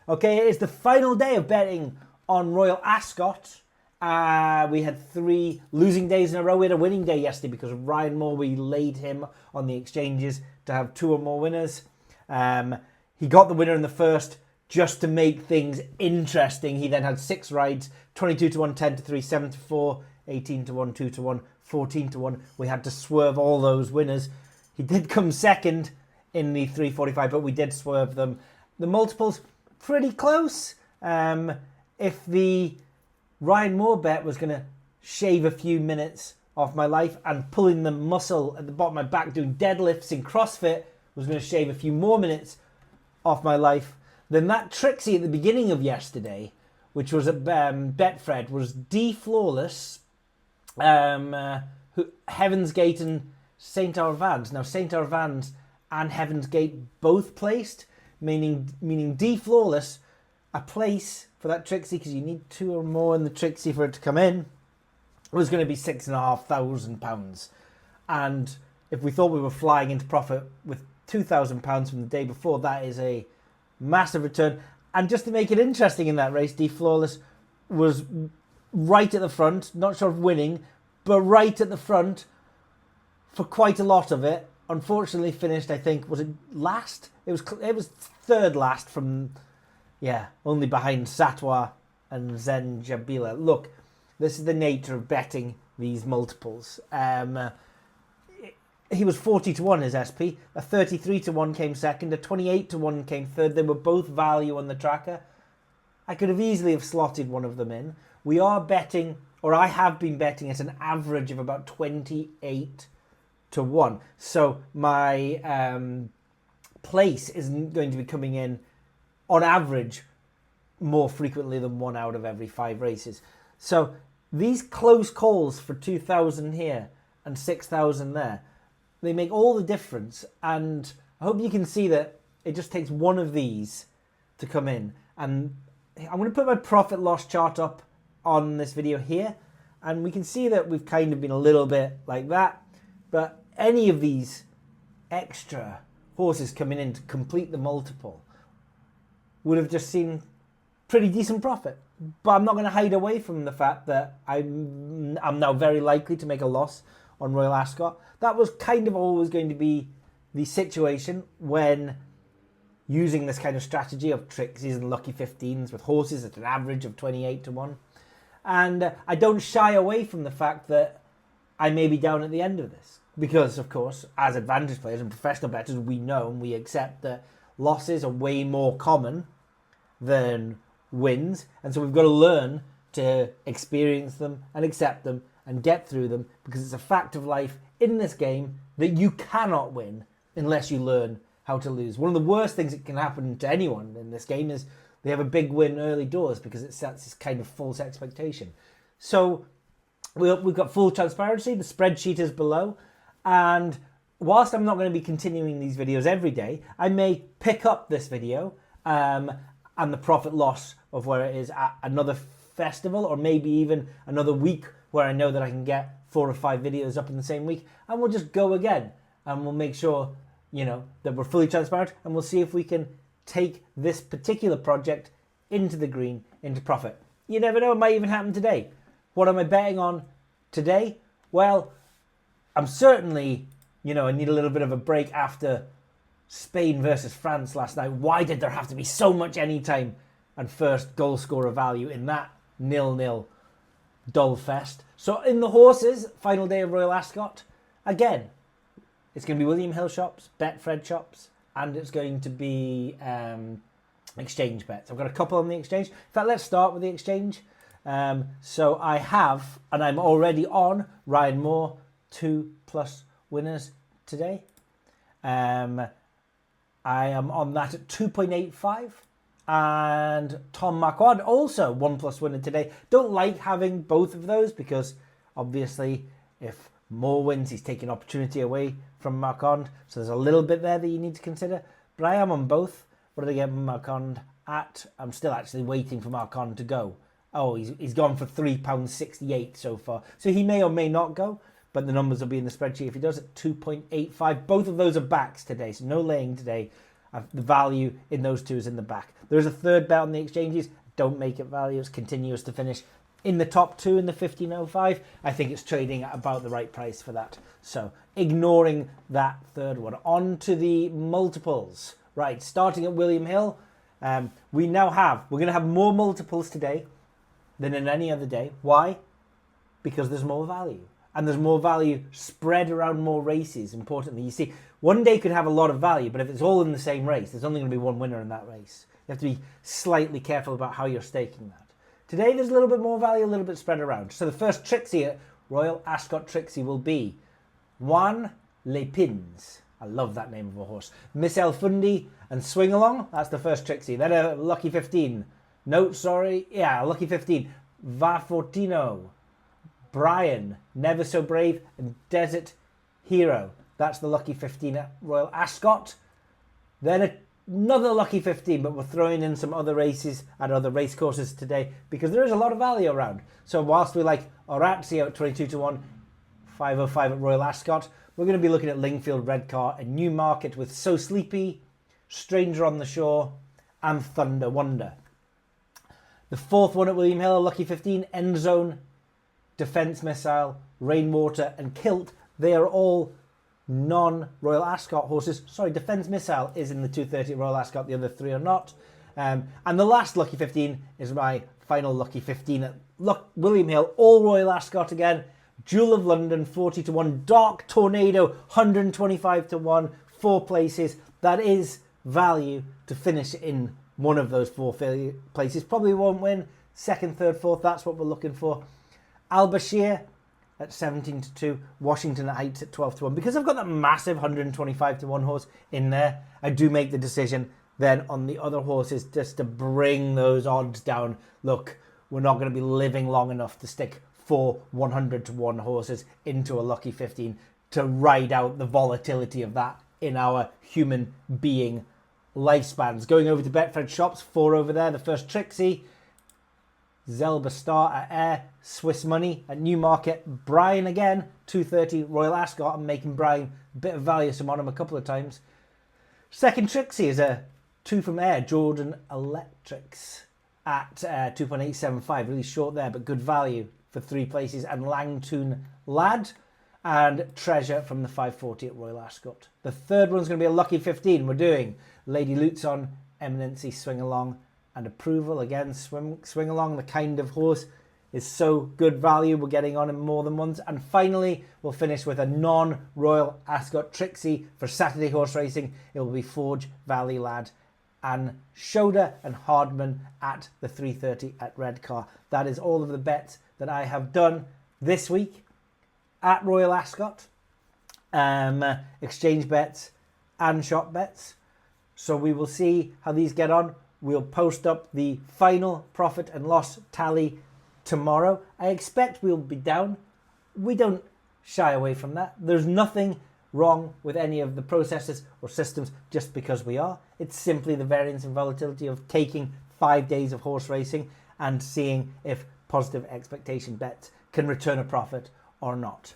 Okay, it is the final day of betting on Royal Ascot. We had 3 losing days in a row. We had a winning day yesterday because of Ryan Moore. We laid him on the exchanges to have 2 or more winners. He got the winner in the first just to make things interesting. He then had 6 rides, 22 to 1, 10 to 3, 7 to 4, 18 to 1, 2 to 1, 14 to 1. We had to swerve all those winners. He did come second in the 345, but we did swerve them. The multiples, pretty close. If the Ryan Moore bet was going to shave a few minutes off my life, and pulling the muscle at the bottom of my back doing deadlifts in CrossFit was going to shave a few more minutes off my life, then that Trixie at the beginning of yesterday, which was at Betfred, was D Flawless, Heaven's Gate and St. Arvans. Now, St. Arvans and Heaven's Gate both placed, meaning D Flawless, a place for that Trixie, because you need 2 or more in the Trixie for it to come in, was going to be £6,500. And if we thought we were flying into profit with £2,000 from the day before, that is a massive return. And just to make it interesting in that race, D Flawless was right at the front, not sure of winning, but right at the front for quite a lot of it. Unfortunately finished, I think, was it last? It was third last from, only behind Satwa and Zenjabila. Look, this is the nature of betting these multiples. He was 40 to 1, his SP. A 33 to 1 came second. A 28 to 1 came third. They were both value on the tracker. I could have easily have slotted one of them in. We are betting, or I have been betting at an average of about 28 to 1. So my place is going to be coming in on average more frequently than 1 out of every 5 races. So these close calls for 2,000 here and 6,000 there, they make all the difference. And I hope you can see that it just takes one of these to come in. And I'm going to put my profit loss chart up on this video here, and we can see that we've kind of been a little bit like that. But any of these extra horses coming in to complete the multiple would have just seen pretty decent profit. But I'm not going to hide away from the fact that I'm now very likely to make a loss on Royal Ascot. That was kind of always going to be the situation when using this kind of strategy of Trixies and Lucky 15s with horses at an average of 28 to 1. And I don't shy away from the fact that I may be down at the end of this. Because, of course, as advantage players and professional bettors, we know and we accept that losses are way more common than wins. And so we've got to learn to experience them and accept them and get through them, because it's a fact of life in this game that you cannot win unless you learn how to lose. One of the worst things that can happen to anyone in this game is they have a big win early doors, because it sets this kind of false expectation. So we've got full transparency. The spreadsheet is below. And whilst I'm not going to be continuing these videos every day, I may pick up this video and the profit loss of where it is at another festival, or maybe even another week where I know that I can get 4 or 5 videos up in the same week, and we'll just go again, and we'll make sure, that we're fully transparent, and we'll see if we can take this particular project into the green, into profit. You never know, it might even happen today. What am I betting on today? Well, I'm certainly, I need a little bit of a break after Spain versus France last night. Why did there have to be so much anytime and first goal scorer value in that 0-0 dull fest? So in the horses, final day of Royal Ascot, again, it's going to be William Hill shops, Betfred shops, and it's going to be exchange bets. I've got a couple on the exchange. In fact, let's start with the exchange. So I have, and I'm already on, Ryan Moore, 2+ winners today. I am on that at 2.85. And Tom Marquardt, also 1+ winner today. Don't like having both of those, because obviously if Moore wins, he's taking opportunity away from Marquardt. So there's a little bit there that you need to consider. But I am on both. What did I get Marquardt at? I'm still actually waiting for Marquardt to go. Oh, he's gone for £3.68 so far. So he may or may not go, but the numbers will be in the spreadsheet if he does at 2.85. Both of those are backs today, so no laying today. The value in those two is in the back. There's a third bet on the exchanges. Don't make it value. It continues to finish in the top two in the 15.05. I think it's trading at about the right price for that. So ignoring that third one. On to the multiples. Right, starting at William Hill. We're going to have more multiples today than in any other day. Why? Because there's more value. And there's more value spread around more races, importantly. You see, one day could have a lot of value, but if it's all in the same race, there's only going to be one winner in that race. You have to be slightly careful about how you're staking that. Today, there's a little bit more value, a little bit spread around. So the first Trixie at Royal Ascot Trixie will be Juan Les Pins. I love that name of a horse. Miss El Fundi and Swing Along. That's the first Trixie. Then a lucky 15. Lucky 15. Va Fortino. Brian, Never So Brave, and Desert Hero. That's the lucky 15 at Royal Ascot. Then another lucky 15, but we're throwing in some other races at other race courses today because there is a lot of value around. So whilst we like Orazio at 22 to 1, 505 at Royal Ascot, we're going to be looking at Lingfield Redcar and Newmarket with So Sleepy, Stranger on the Shore, and Thunder Wonder. The fourth one at William Hill, lucky 15, End Zone, Defence Missile, Rainwater, and Kilt. They are all non-Royal Ascot horses. Sorry, Defence Missile is in the 230 at Royal Ascot. The other three are not. And the last lucky 15 is my final lucky 15 at William Hill. All Royal Ascot again. Jewel of London, 40 to 1. Dark Tornado, 125 to 1. 4 places. That is value to finish in one of those 4 places. Probably won't win. Second, third, fourth. That's what we're looking for. Al Bashir at 17 to 2, Washington at 8 at 12 to 1. Because I've got that massive 125 to 1 horse in there, I do make the decision then on the other horses just to bring those odds down. Look, we're not going to be living long enough to stick 4 100 to 1 horses into a lucky 15 to ride out the volatility of that in our human being lifespans. Going over to Betfred Shops, 4 over there. The first Trixie, Zelba Star at Air, Swiss Money at Newmarket, Brian again, 230 Royal Ascot. I'm making Brian a bit of value, so I'm on him a couple of times. Second Trixie is a 2 from Air, Jordan Electrics at 2.875, really short there, but good value for 3 places. And Langtoon Lad and Treasure from the 540 at Royal Ascot. The third one's going to be a lucky 15. We're doing Lady Lutson, Eminency, Swing Along, and Approval. Again, swing Along, the kind of horse is so good value. We're getting on him more than once. And finally, we'll finish with a non-Royal Ascot Trixie for Saturday horse racing. It will be Forge, Valley Lad, and Shoda and Hardman at the 330 at Redcar. That is all of the bets that I have done this week at Royal Ascot. Exchange bets and shop bets. So we will see how these get on. We'll post up the final profit and loss tally tomorrow. I expect we'll be down. We don't shy away from that. There's nothing wrong with any of the processes or systems just because we are. It's simply the variance and volatility of taking 5 days of horse racing and seeing if positive expectation bets can return a profit or not.